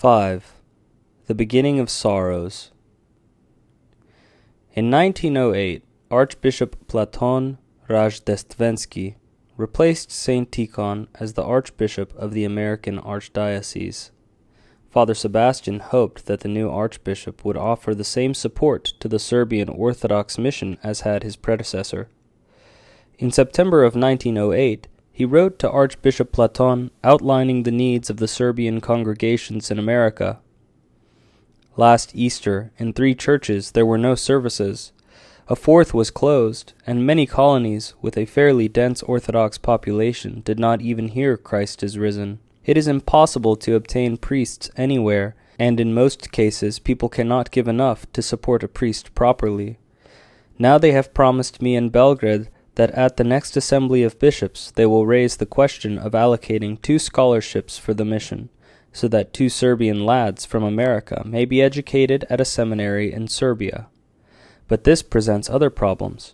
5. The Beginning of Sorrows. In 1908, Archbishop Platon Rajdestvensky replaced St. Tikhon as the Archbishop of the American Archdiocese. Father Sebastian hoped that the new Archbishop would offer the same support to the Serbian Orthodox mission as had his predecessor. In September of 1908, he wrote to Archbishop Platon outlining the needs of the Serbian congregations in America. Last Easter, in 3 churches there were no services. A 4th was closed, and many colonies with a fairly dense Orthodox population did not even hear Christ is risen. It is impossible to obtain priests anywhere, and in most cases people cannot give enough to support a priest properly. Now they have promised me in Belgrade that at the next assembly of bishops they will raise the question of allocating 2 scholarships for the mission, so that 2 Serbian lads from America may be educated at a seminary in Serbia. But this presents other problems,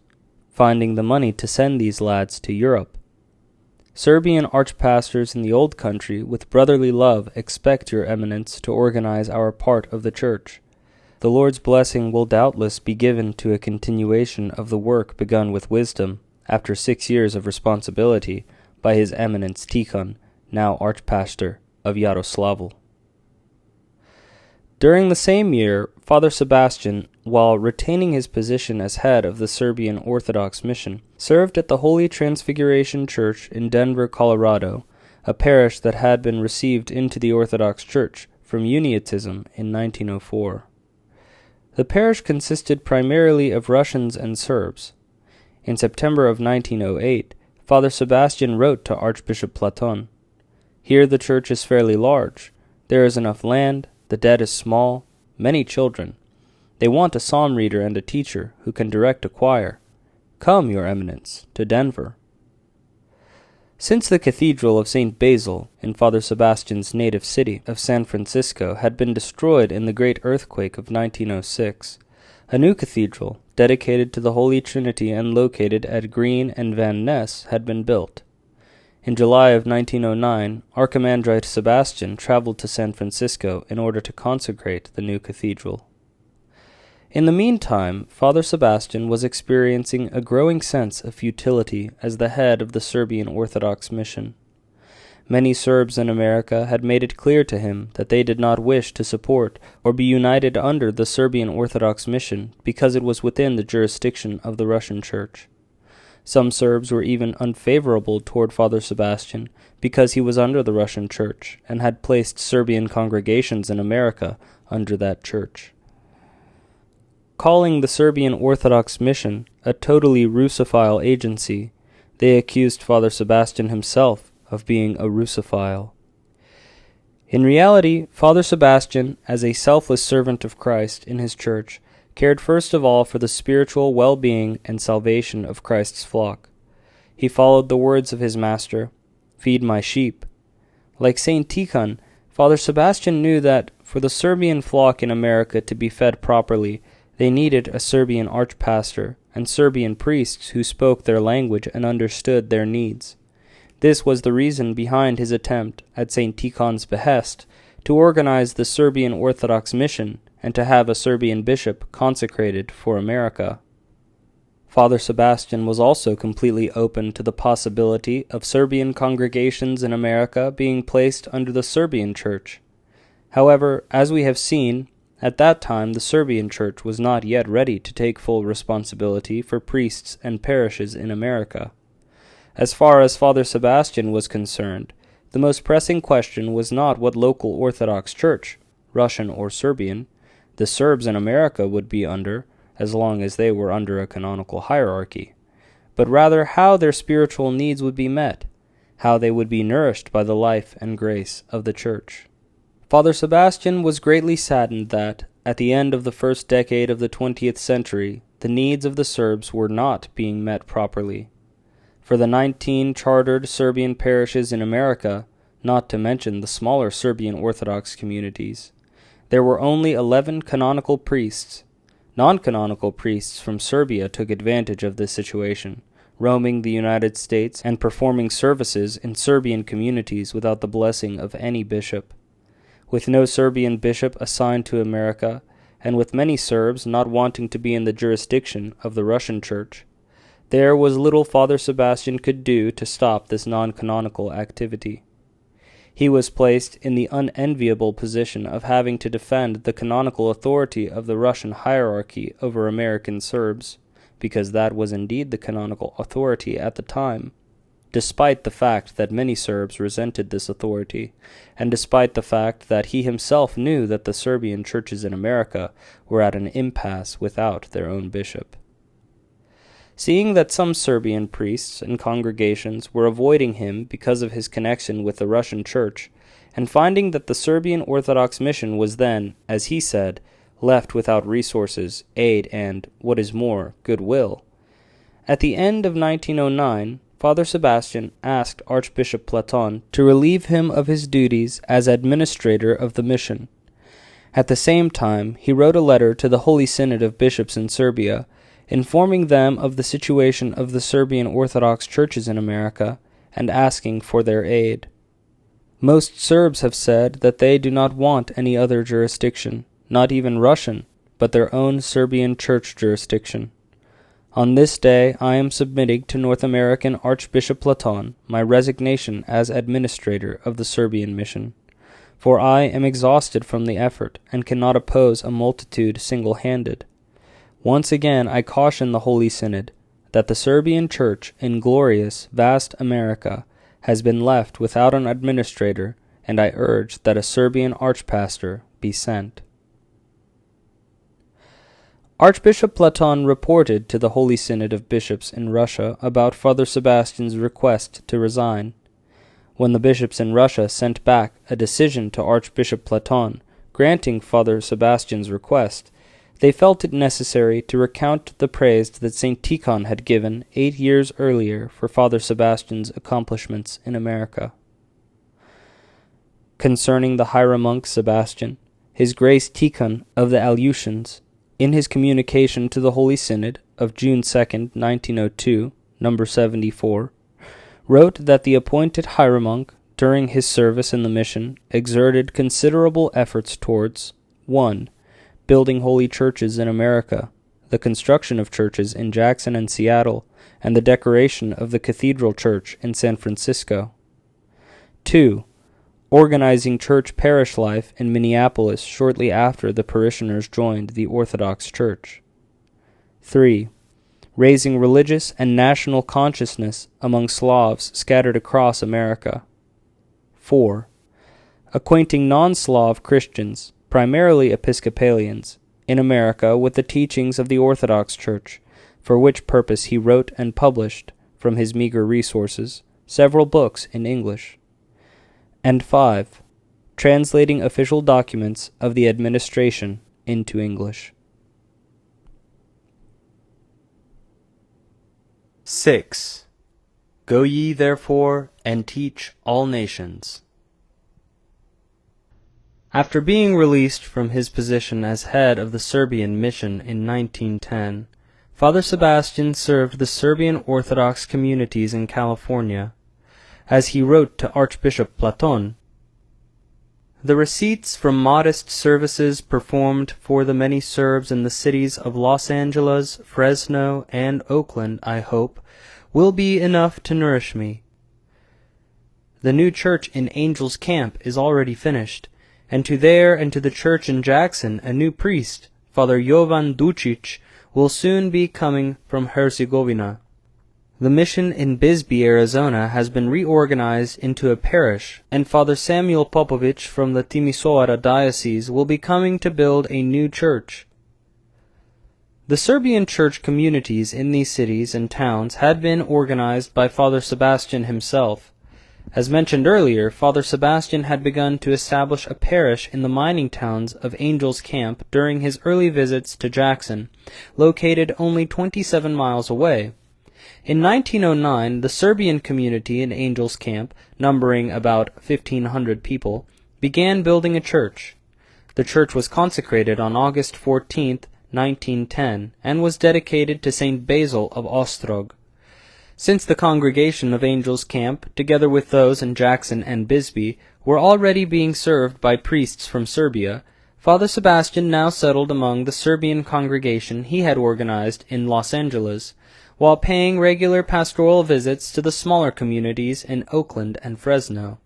finding the money to send these lads to Europe. Serbian archpastors in the old country with brotherly love expect your eminence to organize our part of the church. The Lord's blessing will doubtless be given to a continuation of the work begun with wisdom, after 6 years of responsibility, by His Eminence Tikhon, now Archpastor of Yaroslavl. During the same year, Father Sebastian, while retaining his position as head of the Serbian Orthodox mission, served at the Holy Transfiguration Church in Denver, Colorado, a parish that had been received into the Orthodox Church from Uniatism in 1904. The parish consisted primarily of Russians and Serbs. In September of 1908, Father Sebastian wrote to Archbishop Platon, "Here the church is fairly large. There is enough land, the debt is small, many children. They want a psalm reader and a teacher who can direct a choir. Come, Your Eminence, to Denver." Since the Cathedral of St. Basil, in Father Sebastian's native city of San Francisco, had been destroyed in the great earthquake of 1906, a new cathedral, dedicated to the Holy Trinity and located at Green and Van Ness, had been built. In July of 1909, Archimandrite Sebastian traveled to San Francisco in order to consecrate the new cathedral. In the meantime, Father Sebastian was experiencing a growing sense of futility as the head of the Serbian Orthodox mission. Many Serbs in America had made it clear to him that they did not wish to support or be united under the Serbian Orthodox mission because it was within the jurisdiction of the Russian Church. Some Serbs were even unfavorable toward Father Sebastian because he was under the Russian Church and had placed Serbian congregations in America under that church. Calling the Serbian Orthodox mission a totally Russophile agency, they accused Father Sebastian himself of being a Russophile. In reality, Father Sebastian, as a selfless servant of Christ in his church, cared first of all for the spiritual well-being and salvation of Christ's flock. He followed the words of his master, "Feed my sheep." Like St. Tikhon, Father Sebastian knew that for the Serbian flock in America to be fed properly, they needed a Serbian archpastor and Serbian priests who spoke their language and understood their needs. This was the reason behind his attempt, at St. Tikhon's behest, to organize the Serbian Orthodox mission and to have a Serbian bishop consecrated for America. Father Sebastian was also completely open to the possibility of Serbian congregations in America being placed under the Serbian Church. However, as we have seen, at that time the Serbian Church was not yet ready to take full responsibility for priests and parishes in America. As far as Father Sebastian was concerned, the most pressing question was not what local Orthodox Church, Russian or Serbian, the Serbs in America would be under, as long as they were under a canonical hierarchy, but rather how their spiritual needs would be met, how they would be nourished by the life and grace of the Church. Father Sebastian was greatly saddened that, at the end of the first decade of the 20th century, the needs of the Serbs were not being met properly. For the 19 chartered Serbian parishes in America, not to mention the smaller Serbian Orthodox communities, there were only 11 canonical priests. Non-canonical priests from Serbia took advantage of this situation, roaming the United States and performing services in Serbian communities without the blessing of any bishop. with no Serbian bishop assigned to America, and with many Serbs not wanting to be in the jurisdiction of the Russian Church, there was little Father Sebastian could do to stop this non-canonical activity. He was placed in the unenviable position of having to defend the canonical authority of the Russian hierarchy over American Serbs, because that was indeed the canonical authority at the time, despite the fact that many Serbs resented this authority, and despite the fact that he himself knew that the Serbian churches in America were at an impasse without their own bishop. Seeing that some Serbian priests and congregations were avoiding him because of his connection with the Russian Church, and finding that the Serbian Orthodox mission was then, as he said, left without resources, aid, and, what is more, goodwill, at the end of 1909, Father Sebastian asked Archbishop Platon to relieve him of his duties as administrator of the mission. At the same time, he wrote a letter to the Holy Synod of Bishops in Serbia, informing them of the situation of the Serbian Orthodox churches in America, and asking for their aid. Most Serbs have said that they do not want any other jurisdiction, not even Russian, but their own Serbian church jurisdiction. On this day I am submitting to North American Archbishop Platon my resignation as administrator of the Serbian mission, for I am exhausted from the effort and cannot oppose a multitude single-handed. Once again I caution the Holy Synod that the Serbian Church in glorious, vast America has been left without an administrator, and I urge that a Serbian archpastor be sent. Archbishop Platon reported to the Holy Synod of Bishops in Russia about Father Sebastian's request to resign. When the bishops in Russia sent back a decision to Archbishop Platon granting Father Sebastian's request, they felt it necessary to recount the praise that St. Tikhon had given 8 years earlier for Father Sebastian's accomplishments in America. Concerning the hieromonk Sebastian, His Grace Tikhon of the Aleutians, in his communication to the Holy Synod of June 2, 1902, number 74, wrote that the appointed hieromonk, during his service in the mission, exerted considerable efforts towards 1. Building holy churches in America, the construction of churches in Jackson and Seattle, and the decoration of the Cathedral Church in San Francisco. 2. Organizing church parish life in Minneapolis shortly after the parishioners joined the Orthodox Church. 3. Raising religious and national consciousness among Slavs scattered across America. 4. Acquainting non-Slav Christians, primarily Episcopalians, in America with the teachings of the Orthodox Church, for which purpose he wrote and published, from his meager resources, several books in English. And 5. Translating official documents of the administration into English. 6. Go ye therefore and teach all nations. After being released from his position as head of the Serbian mission in 1910, Father Sebastian served the Serbian Orthodox communities in California. As he wrote to Archbishop Platon, "The receipts from modest services performed for the many Serbs in the cities of Los Angeles, Fresno, and Oakland, I hope, will be enough to nourish me. The new church in Angel's Camp is already finished, and to the church in Jackson a new priest, Father Jovan Ducic, will soon be coming from Herzegovina. The mission in Bisbee, Arizona has been reorganized into a parish, and Father Samuel Popovich from the Timisoara diocese will be coming to build a new church." The Serbian church communities in these cities and towns had been organized by Father Sebastian himself. As mentioned earlier, Father Sebastian had begun to establish a parish in the mining towns of Angel's Camp during his early visits to Jackson, located only 27 miles away. In 1909, the Serbian community in Angel's Camp, numbering about 1,500 people, began building a church. The church was consecrated on August 14, 1910, and was dedicated to St. Basil of Ostrog. Since the congregation of Angel's Camp, together with those in Jackson and Bisbee, were already being served by priests from Serbia, Father Sebastian now settled among the Serbian congregation he had organized in Los Angeles, while paying regular pastoral visits to the smaller communities in Oakland and Fresno.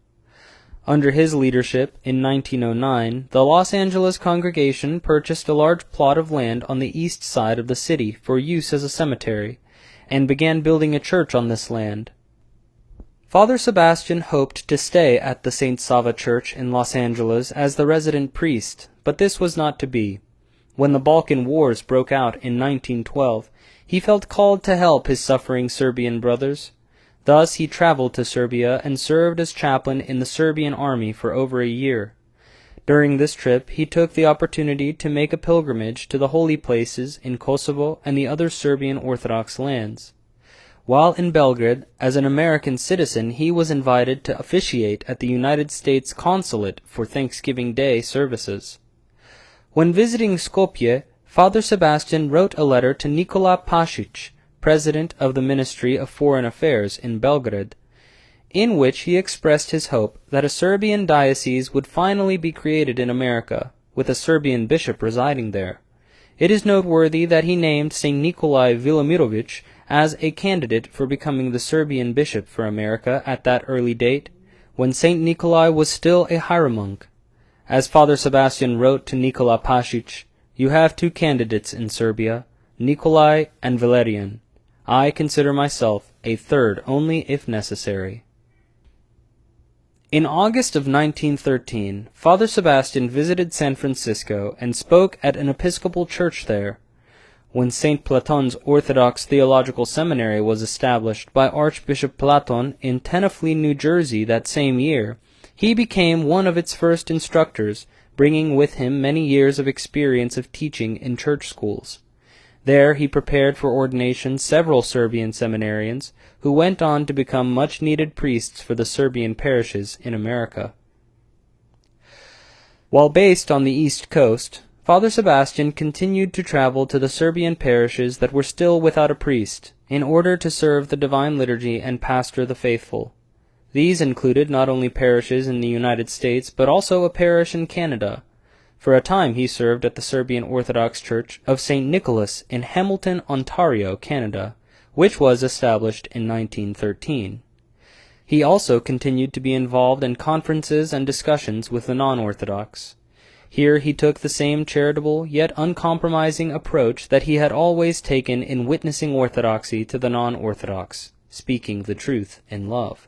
Under his leadership, in 1909, the Los Angeles congregation purchased a large plot of land on the east side of the city for use as a cemetery, and began building a church on this land. Father Sebastian hoped to stay at the St. Sava Church in Los Angeles as the resident priest, but this was not to be. When the Balkan Wars broke out in 1912, he felt called to help his suffering Serbian brothers. Thus he traveled to Serbia and served as chaplain in the Serbian army for over a year. During this trip, he took the opportunity to make a pilgrimage to the holy places in Kosovo and the other Serbian Orthodox lands. While in Belgrade, as an American citizen, he was invited to officiate at the United States Consulate for Thanksgiving Day services. When visiting Skopje, Father Sebastian wrote a letter to Nikola Pasic, president of the Ministry of Foreign Affairs in Belgrade, in which he expressed his hope that a Serbian diocese would finally be created in America, with a Serbian bishop residing there. It is noteworthy that he named St. Nikolai Velimirovic as a candidate for becoming the Serbian bishop for America at that early date, when St. Nikolai was still a hieromonk. As Father Sebastian wrote to Nikola Pasic, "You have two candidates in Serbia, Nikolai and Valerian. I consider myself a third only if necessary." In August of 1913, Father Sebastian visited San Francisco and spoke at an Episcopal church there. When St. Platon's Orthodox Theological Seminary was established by Archbishop Platon in Tenafly, New Jersey that same year, he became one of its first instructors, bringing with him many years of experience of teaching in church schools. There he prepared for ordination several Serbian seminarians, who went on to become much-needed priests for the Serbian parishes in America. While based on the East Coast, Father Sebastian continued to travel to the Serbian parishes that were still without a priest, in order to serve the Divine Liturgy and pastor the faithful. These included not only parishes in the United States, but also a parish in Canada. For a time he served at the Serbian Orthodox Church of St. Nicholas in Hamilton, Ontario, Canada, which was established in 1913. He also continued to be involved in conferences and discussions with the non-Orthodox. Here he took the same charitable yet uncompromising approach that he had always taken in witnessing orthodoxy to the non-Orthodox, speaking the truth in love.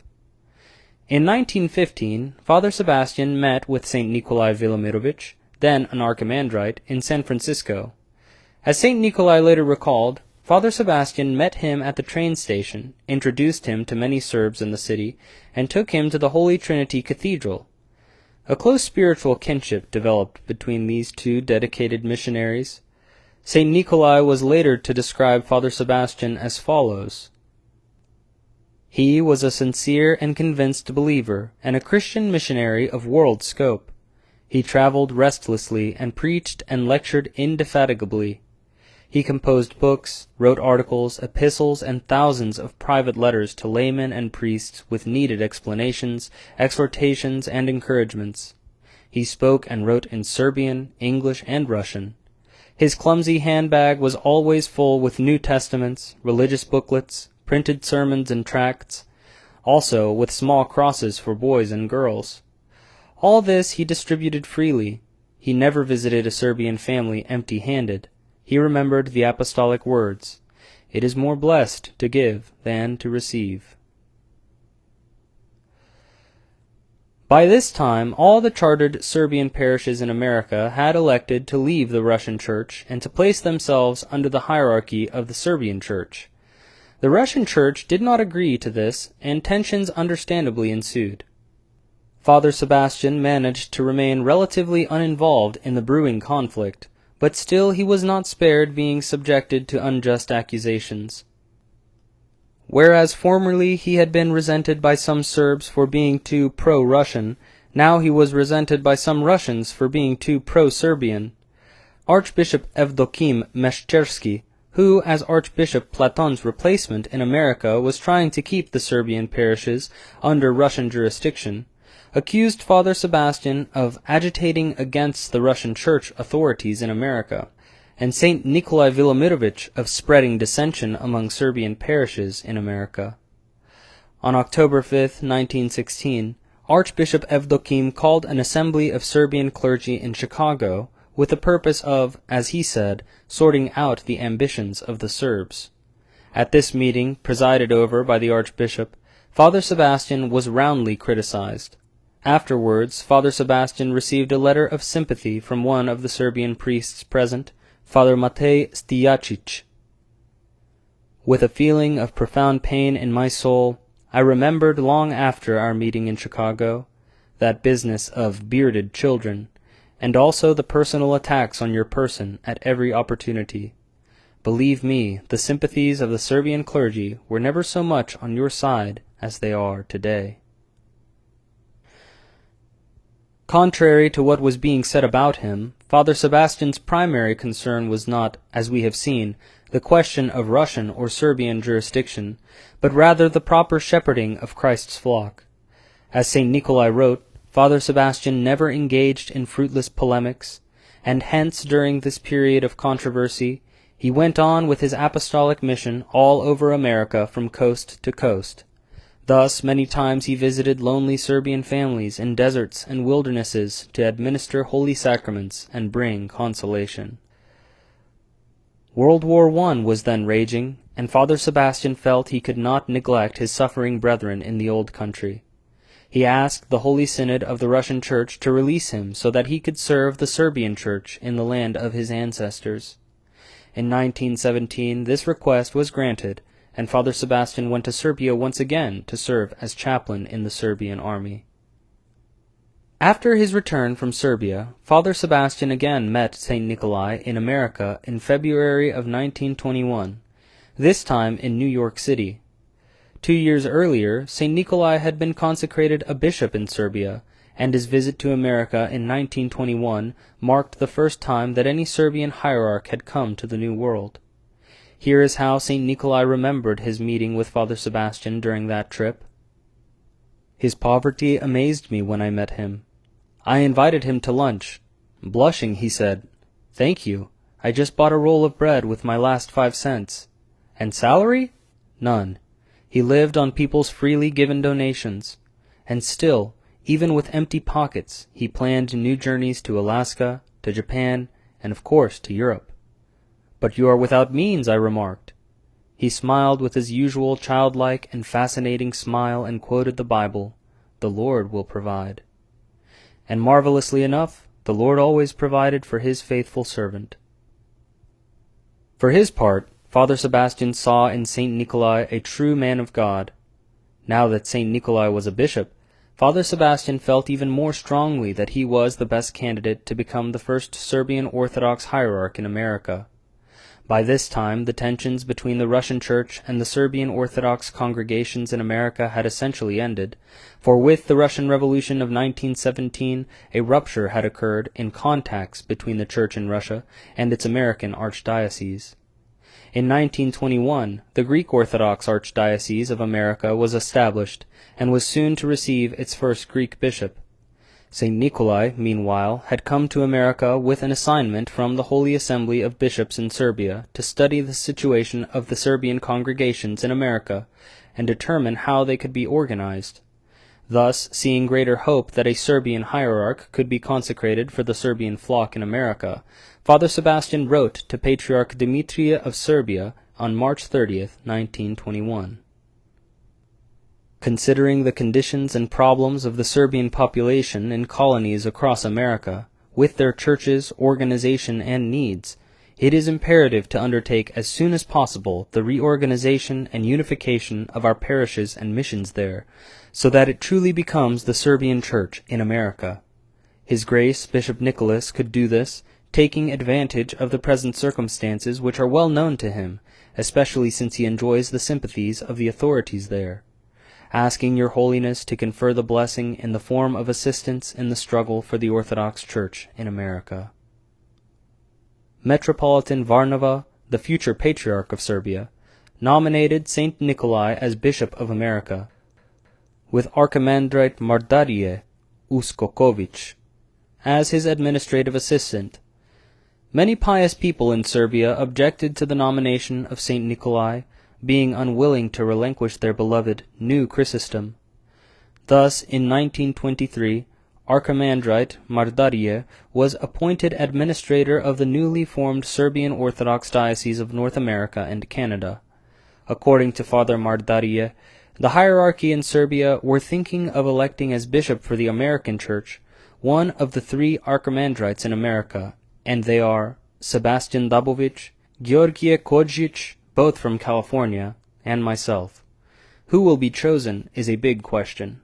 In 1915, Father Sebastian met with St. Nikolai Velimirovic, then an archimandrite, in San Francisco. As St. Nikolai later recalled, Father Sebastian met him at the train station, introduced him to many Serbs in the city, and took him to the Holy Trinity Cathedral. A close spiritual kinship developed between these two dedicated missionaries. St. Nikolai was later to describe Father Sebastian as follows: "He was a sincere and convinced believer, and a Christian missionary of world scope. He traveled restlessly and preached and lectured indefatigably. He composed books, wrote articles, epistles, and thousands of private letters to laymen and priests with needed explanations, exhortations, and encouragements. He spoke and wrote in Serbian, English, and Russian. His clumsy handbag was always full with New Testaments, religious booklets, printed sermons and tracts, also with small crosses for boys and girls. All this he distributed freely. He never visited a Serbian family empty-handed. He remembered the apostolic words, 'It is more blessed to give than to receive.'" By this time, all the chartered Serbian parishes in America had elected to leave the Russian Church and to place themselves under the hierarchy of the Serbian Church. The Russian Church did not agree to this, and tensions understandably ensued. Father Sebastian managed to remain relatively uninvolved in the brewing conflict, but still he was not spared being subjected to unjust accusations. Whereas formerly he had been resented by some Serbs for being too pro-Russian, now he was resented by some Russians for being too pro-Serbian. Archbishop Evdokim Meshchersky, who, as Archbishop Platon's replacement in America, was trying to keep the Serbian parishes under Russian jurisdiction, accused Father Sebastian of agitating against the Russian Church authorities in America, and St. Nikolai Velimirovich of spreading dissension among Serbian parishes in America. On October 5, 1916, Archbishop Evdokim called an assembly of Serbian clergy in Chicago with the purpose of, as he said, sorting out the ambitions of the Serbs. At this meeting, presided over by the Archbishop, Father Sebastian was roundly criticized. Afterwards, Father Sebastian received a letter of sympathy from one of the Serbian priests present, Father Matej Stijacic. With a feeling of profound pain in my soul, I remembered long after our meeting in Chicago that business of bearded children, and also the personal attacks on your person at every opportunity. Believe me, the sympathies of the Serbian clergy were never so much on your side as they are today. Contrary to what was being said about him, Father Sebastian's primary concern was not, as we have seen, the question of Russian or Serbian jurisdiction, but rather the proper shepherding of Christ's flock. As St. Nikolai wrote, Father Sebastian never engaged in fruitless polemics, and hence during this period of controversy he went on with his apostolic mission all over America from coast to coast. Thus, many times he visited lonely Serbian families in deserts and wildernesses to administer holy sacraments and bring consolation. World War I was then raging, and Father Sebastian felt he could not neglect his suffering brethren in the old country. He asked the Holy Synod of the Russian Church to release him so that he could serve the Serbian Church in the land of his ancestors. In 1917 this request was granted, and Father Sebastian went to Serbia once again to serve as chaplain in the Serbian army. After his return from Serbia, Father Sebastian again met St. Nikolai in America in February of 1921, this time in New York City. 2 years earlier, St. Nikolai had been consecrated a bishop in Serbia, and his visit to America in 1921 marked the first time that any Serbian hierarch had come to the New World. Here is how St. Nikolai remembered his meeting with Father Sebastian during that trip. His poverty amazed me when I met him. I invited him to lunch. Blushing, he said, "Thank you. I just bought a roll of bread with my last 5 cents. And salary? None. He lived on people's freely given donations. And still, even with empty pockets, he planned new journeys to Alaska, to Japan, and of course to Europe. But you are without means, I remarked. He smiled with his usual childlike and fascinating smile and quoted the Bible, "The Lord will provide." And marvelously enough, the Lord always provided for his faithful servant. For his part, Father Sebastian saw in St. Nikolai a true man of God. Now that St. Nikolai was a bishop, Father Sebastian felt even more strongly that he was the best candidate to become the first Serbian Orthodox hierarch in America. By this time, the tensions between the Russian Church and the Serbian Orthodox congregations in America had essentially ended, for with the Russian Revolution of 1917, a rupture had occurred in contacts between the Church in Russia and its American archdiocese. In 1921, the Greek Orthodox Archdiocese of America was established, and was soon to receive its first Greek bishop. St. Nikolai, meanwhile, had come to America with an assignment from the Holy Assembly of Bishops in Serbia to study the situation of the Serbian congregations in America and determine how they could be organized. Thus, seeing greater hope that a Serbian hierarch could be consecrated for the Serbian flock in America, Father Sebastian wrote to Patriarch Demetria of Serbia on March 30th, 1921. Considering the conditions and problems of the Serbian population in colonies across America, with their churches, organization, and needs, it is imperative to undertake as soon as possible the reorganization and unification of our parishes and missions there, so that it truly becomes the Serbian Church in America. His Grace Bishop Nicholas could do this, taking advantage of the present circumstances which are well known to him, especially since he enjoys the sympathies of the authorities there. Asking your Holiness to confer the blessing in the form of assistance in the struggle for the Orthodox Church in America. Metropolitan Varnava, the future Patriarch of Serbia, nominated St. Nikolai as Bishop of America, with Archimandrite Mardarije Uskokovic as his administrative assistant. Many pious people in Serbia objected to the nomination of Saint Nikolai, being unwilling to relinquish their beloved new Chrysostom. Thus, in 1923, Archimandrite Mardarije was appointed administrator of the newly formed Serbian Orthodox Diocese of North America and Canada. According to Father Mardarije, the hierarchy in Serbia were thinking of electing as bishop for the American Church one of the three archimandrites in America, and they are Sebastian Dabovic, Georgije Kodjic, both from California, and myself. Who will be chosen is a big question.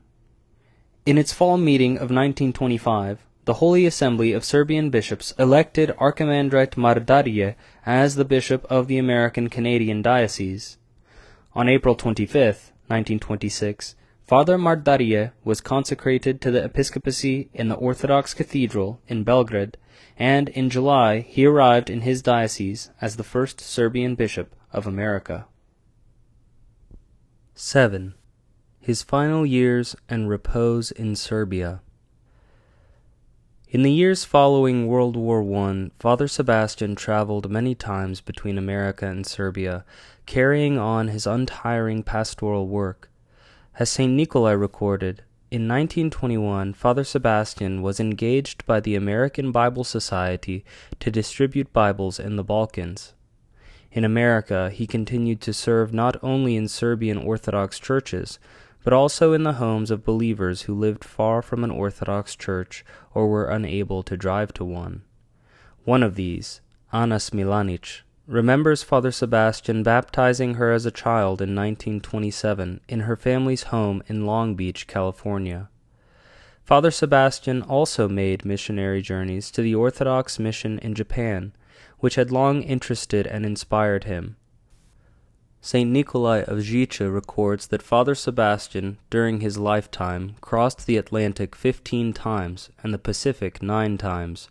In its fall meeting of 1925, the Holy Assembly of Serbian bishops elected Archimandrite Mardarije as the bishop of the American-Canadian Diocese. On April 25, 1926, Father Mardarije was consecrated to the episcopacy in the Orthodox Cathedral in Belgrade, and in July he arrived in his diocese as the first Serbian bishop of America. 7. His final years and repose in Serbia. In the years following World War I, Father Sebastian traveled many times between America and Serbia, carrying on his untiring pastoral work. As St. Nikolai recorded, in 1921, Father Sebastian was engaged by the American Bible Society to distribute Bibles in the Balkans. In America, he continued to serve not only in Serbian Orthodox churches, but also in the homes of believers who lived far from an Orthodox church or were unable to drive to one. One of these, Ana Smilanic, remembers Father Sebastian baptizing her as a child in 1927 in her family's home in Long Beach, California. Father Sebastian also made missionary journeys to the Orthodox mission in Japan, which had long interested and inspired him. St. Nikolai of Zhicha records that Father Sebastian, during his lifetime, crossed the Atlantic 15 times and the Pacific 9 times.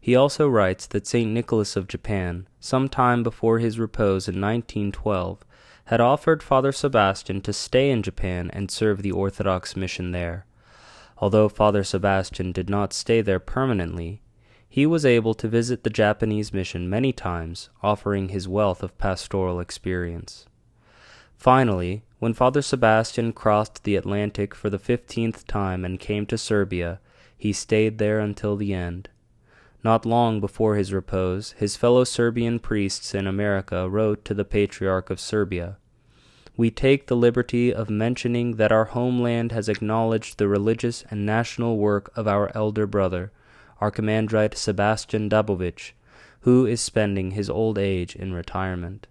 He also writes that St. Nicholas of Japan, some time before his repose in 1912, had offered Father Sebastian to stay in Japan and serve the Orthodox mission there. Although Father Sebastian did not stay there permanently, he was able to visit the Japanese mission many times, offering his wealth of pastoral experience. Finally, when Father Sebastian crossed the Atlantic for the 15th time and came to Serbia, he stayed there until the end. Not long before his repose, his fellow Serbian priests in America wrote to the Patriarch of Serbia, "We take the liberty of mentioning that our homeland has acknowledged the religious and national work of our elder brother, Archimandrite Sebastian Dabovic, who is spending his old age in retirement."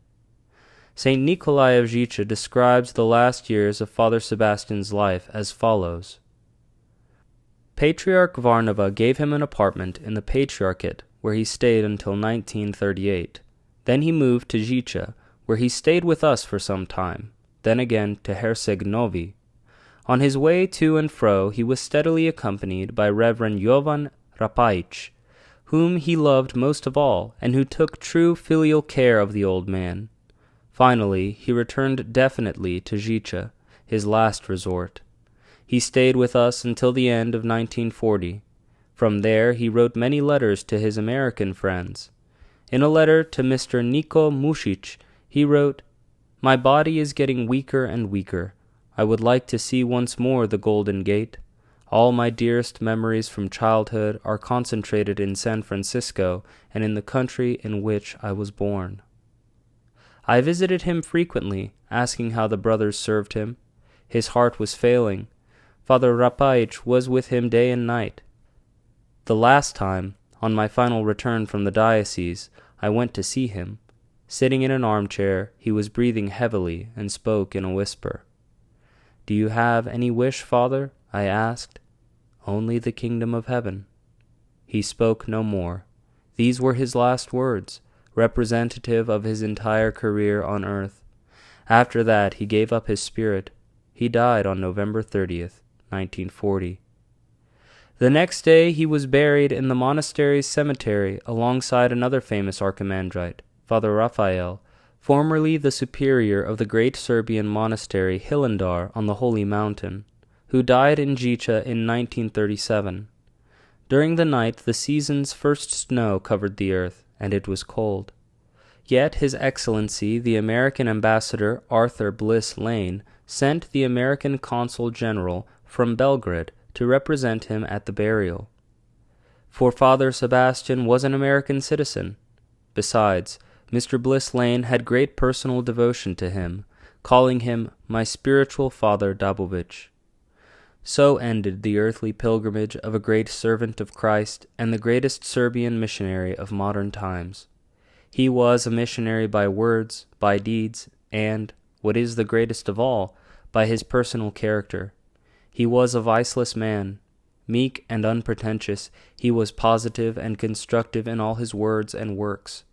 St. Nikolai of Zhicha describes the last years of Father Sebastian's life as follows. Patriarch Varnava gave him an apartment in the Patriarchate, where he stayed until 1938. Then he moved to Zhicha, where he stayed with us for some time, then again to Herceg Novi. On his way to and fro he was steadily accompanied by Reverend Jovan Rapaic, whom he loved most of all, and who took true filial care of the old man. Finally, he returned definitely to Zhicha, his last resort. He stayed with us until the end of 1940. From there he wrote many letters to his American friends. In a letter to Mr. Niko Mušić, he wrote, "My body is getting weaker and weaker. I would like to see once more the Golden Gate. All my dearest memories from childhood are concentrated in San Francisco and in the country in which I was born." I visited him frequently, asking how the brothers served him. His heart was failing. Father Rapaic was with him day and night. The last time, on my final return from the diocese, I went to see him. Sitting in an armchair, he was breathing heavily and spoke in a whisper. "Do you have any wish, Father?" I asked. "Only the kingdom of heaven." He spoke no more. These were his last words, representative of his entire career on earth. After that, he gave up his spirit. He died on November 30th, 1940. The next day, he was buried in the monastery's cemetery alongside another famous archimandrite, Father Raphael, formerly the superior of the great Serbian monastery Hilandar on the Holy Mountain. who died in Zhicha in 1937. During the night, the season's first snow covered the earth, and it was cold. Yet His Excellency, the American Ambassador Arthur Bliss Lane, sent the American Consul General from Belgrade to represent him at the burial. For Father Sebastian was an American citizen. Besides, Mr. Bliss Lane had great personal devotion to him, calling him my spiritual father Dabovich. So ended the earthly pilgrimage of a great servant of Christ and the greatest Serbian missionary of modern times. He was a missionary by words, by deeds, and, what is the greatest of all, by his personal character. He was a viceless man. Meek and unpretentious, he was positive and constructive in all his words and works.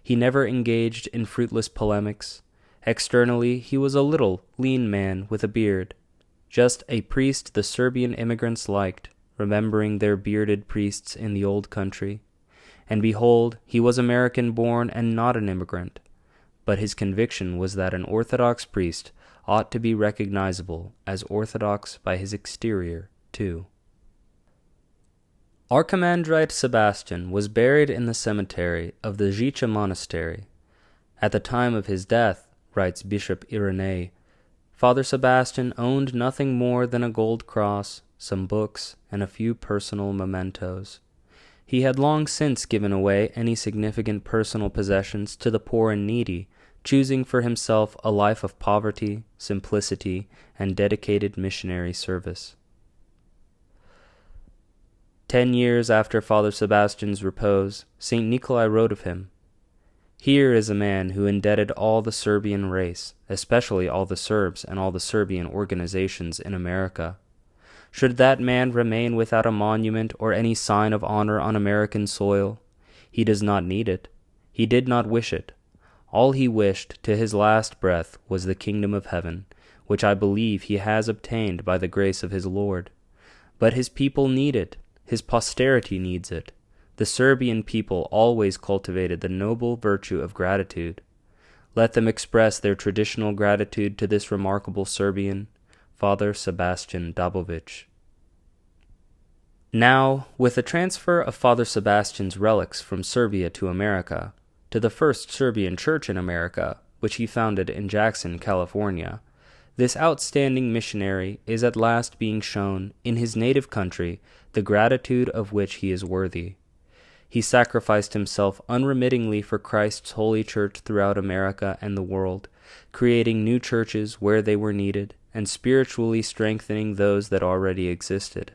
He never engaged in fruitless polemics. Externally, he was a little, lean man with a beard, just a priest the Serbian immigrants liked, remembering their bearded priests in the old country. And behold, he was American-born and not an immigrant. But his conviction was that an Orthodox priest ought to be recognizable as Orthodox by his exterior, too. Archimandrite Sebastian was buried in the cemetery of the Zhicha Monastery. At the time of his death, writes Bishop Irenei, Father Sebastian owned nothing more than a gold cross, some books, and a few personal mementos. He had long since given away any significant personal possessions to the poor and needy, choosing for himself a life of poverty, simplicity, and dedicated missionary service. 10 years after Father Sebastian's repose, St. Nikolai wrote of him, "Here is a man who indebted all the Serbian race, especially all the Serbs and all the Serbian organizations in America. Should that man remain without a monument or any sign of honor on American soil? He does not need it. He did not wish it. All he wished to his last breath was the kingdom of heaven, which I believe he has obtained by the grace of his Lord. But his people need it. His posterity needs it. The Serbian people always cultivated the noble virtue of gratitude. Let them express their traditional gratitude to this remarkable Serbian, Father Sebastian Dabovich." Now, with the transfer of Father Sebastian's relics from Serbia to America, to the first Serbian church in America, which he founded in Jackson, California, this outstanding missionary is at last being shown, in his native country, the gratitude of which he is worthy. He sacrificed himself unremittingly for Christ's holy church throughout America and the world, creating new churches where they were needed, and spiritually strengthening those that already existed.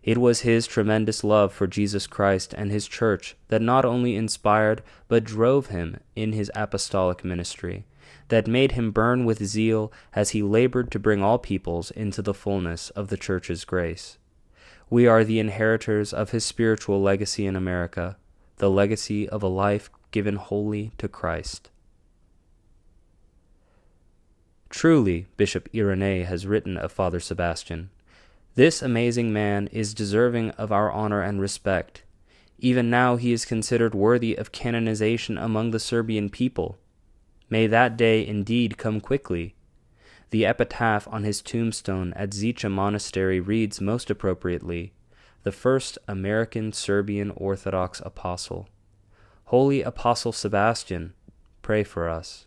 It was his tremendous love for Jesus Christ and his church that not only inspired but drove him in his apostolic ministry, that made him burn with zeal as he labored to bring all peoples into the fullness of the church's grace. We are the inheritors of his spiritual legacy in America, the legacy of a life given wholly to Christ. Truly, Bishop Irenei has written of Father Sebastian, this amazing man is deserving of our honor and respect. Even now he is considered worthy of canonization among the Serbian people. May that day indeed come quickly. The epitaph on his tombstone at Zhicha Monastery reads most appropriately, "The first American Serbian Orthodox apostle." Holy Apostle Sebastian, pray for us.